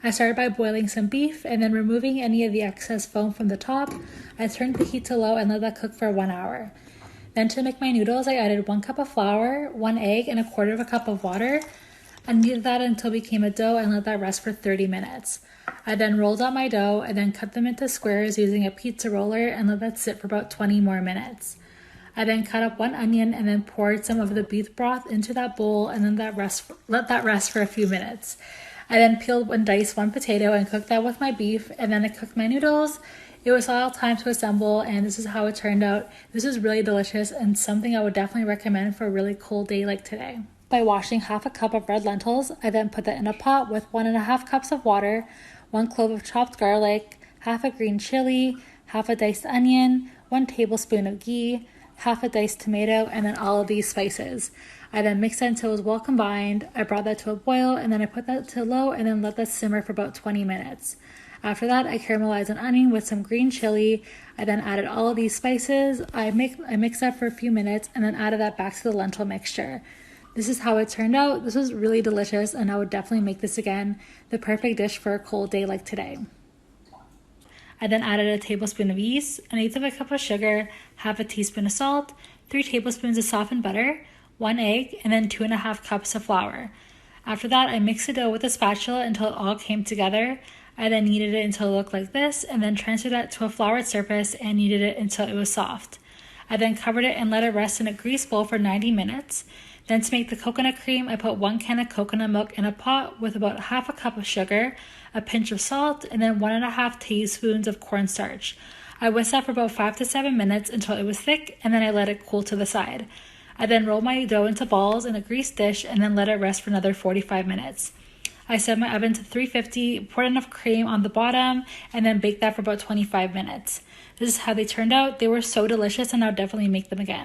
I started by boiling some beef and then removing any of the excess foam from the top. I turned the heat to low and let that cook for 1 hour. Then to make my noodles, I added 1 cup of flour, 1 egg, and 1/4 cup of water. I kneaded that until it became a dough and let that rest for 30 minutes. I then rolled out my dough and then cut them into squares using a pizza roller and let that sit for about 20 more minutes. I then cut up 1 onion and then poured some of the beef broth into that bowl and then let that rest for a few minutes. I then peeled and diced 1 potato and cooked that with my beef, and then I cooked my noodles. It was all time to assemble, and this is how it turned out. This is really delicious and something I would definitely recommend for a really cold day like today. By washing 1/2 cup of red lentils, I then put that in a pot with 1.5 cups of water, 1 clove of chopped garlic, 1/2 a green chili, 1/2 a diced onion, 1 tablespoon of ghee, 1/2 a diced tomato, and then all of these spices. I then mixed that until it was well combined. I brought that to a boil and then I put that to low and then let that simmer for about 20 minutes. After that, I caramelized an onion with some green chili. I then added all of these spices. I mixed that for a few minutes and then added that back to the lentil mixture. This is how it turned out. This was really delicious and I would definitely make this again. The perfect dish for a cold day like today. I then added a tablespoon of yeast, 1/8 of a cup of sugar, 1/2 a teaspoon of salt, 3 tablespoons of softened butter, 1 egg, and then 2.5 cups of flour. After that, I mixed the dough with a spatula until it all came together. I then kneaded it until it looked like this and then transferred that to a floured surface and kneaded it until it was soft. I then covered it and let it rest in a grease bowl for 90 minutes. Then to make the coconut cream, I put 1 can of coconut milk in a pot with about 1/2 a cup of sugar, a pinch of salt, and then 1.5 teaspoons of cornstarch. I whisked that for about 5 to 7 minutes until it was thick, and then I let it cool to the side. I then rolled my dough into balls in a greased dish and then let it rest for another 45 minutes. I set my oven to 350, poured enough cream on the bottom, and then baked that for about 25 minutes. This is how they turned out. They were so delicious and I'll definitely make them again.